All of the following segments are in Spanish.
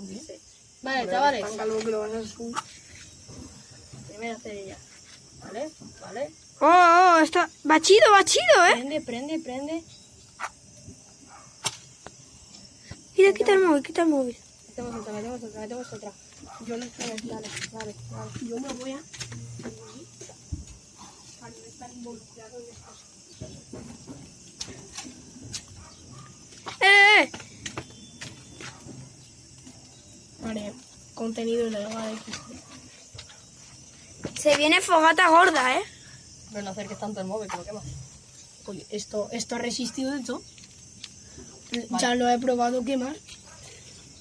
subir. Sí. Vale, chavales. Algo que lo vas a subir. Primera cerilla. Vale, vale. Oh, está... Va chido, ¿eh? Prende, prende, prende. Quita el móvil. Metemos otra, metemos otra, metemos otra. Yo no Dale, dale, dale, dale. Yo me voy a... Para no estar involucrado en estas cosas. ¡Eh! Vale, contenido ilegal. Se viene fogata gorda, ¿eh? Pero no acerques tanto el móvil, que lo quemas. Oye, esto ha resistido de todo. Vale. Ya lo he probado quemar.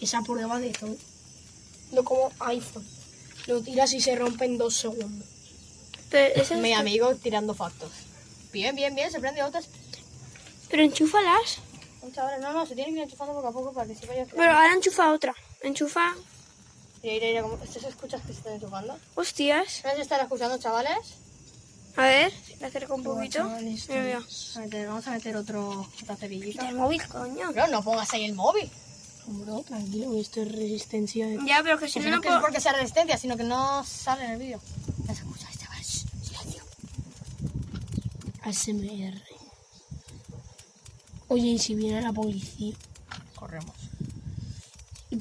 Esa prueba de todo. No como iPhone. Lo tiras y se rompe en 2 segundos. Pero, Mi amigo tirando factos. Bien, bien, bien, se prende otras. Pero enchúfalas. Chavales, no, se tiene que ir enchufando poco a poco para que se vaya. Pero ahora enchufa otra. Enchufa... Mira, ¿cómo se escucha que se están enchufando? Hostias. ¿No se están escuchando, chavales? A ver, le acerco un poquito. chavales, Mira, mira. Vamos a meter otra cerillita. Quita el móvil, coño. Pero no pongas ahí el móvil. Bro, tranquilo, esto es resistencia de... Ya, pero que si Si no, no no es puedo... porque sea resistencia, sino que no sale en el vídeo. No se escucha, chavales. Silencio. ASMR. Oye, ¿y si viene la policía? Corremos.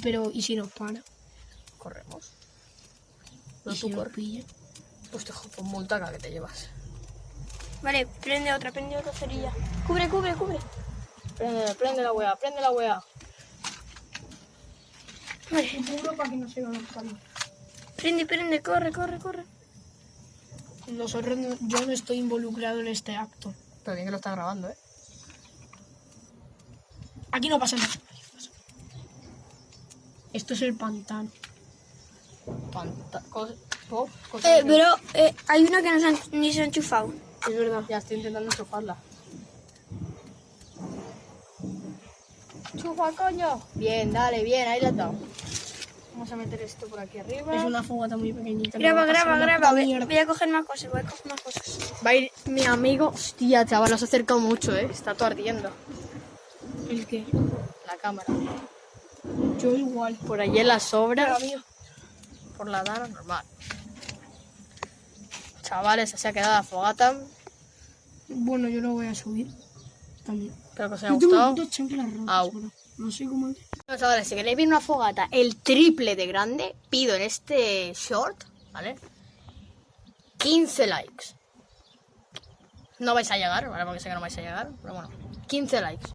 Pero, ¿y si nos para? Corremos. ¿Y No si tú nos corres. pilla? Pues te jodo con multaca que te llevas. Vale, prende otra cerilla. Cubre. Prende la wea, prende la wea. Vale, Seguro para que no se van a parar. prende, corre. Nosotros yo no estoy involucrado en este acto. Pero bien que lo está grabando, ¿eh? Aquí no pasa nada. Esto es el pantano. Pero hay una que ni se ha enchufado. Es verdad. Ya estoy intentando enchufarla. ¡Chufa, coño! Bien, dale, bien, ahí la has dado. Vamos a meter esto por aquí arriba. Es una fogata muy pequeñita. Graba. no va a pasar una puta mierda. Voy a coger más cosas, Va a ir mi amigo. Hostia, chaval, nos ha acercado mucho, ¿eh? Está todo ardiendo. ¿El qué? La cámara. Yo igual. Por allí en las sobras. Mira, Por la dana normal. Chavales, se ha quedado la fogata. bueno, yo lo voy a subir también. Espero que os haya Yo tengo gustado. 2 chanclas rotas, Au. bro. No sé cómo... Bueno, chavales, si queréis ver una fogata el triple de grande, pido en este short, ¿vale? 15 likes. No vais a llegar, ¿vale? Porque sé que no vais a llegar, pero bueno, 15 likes.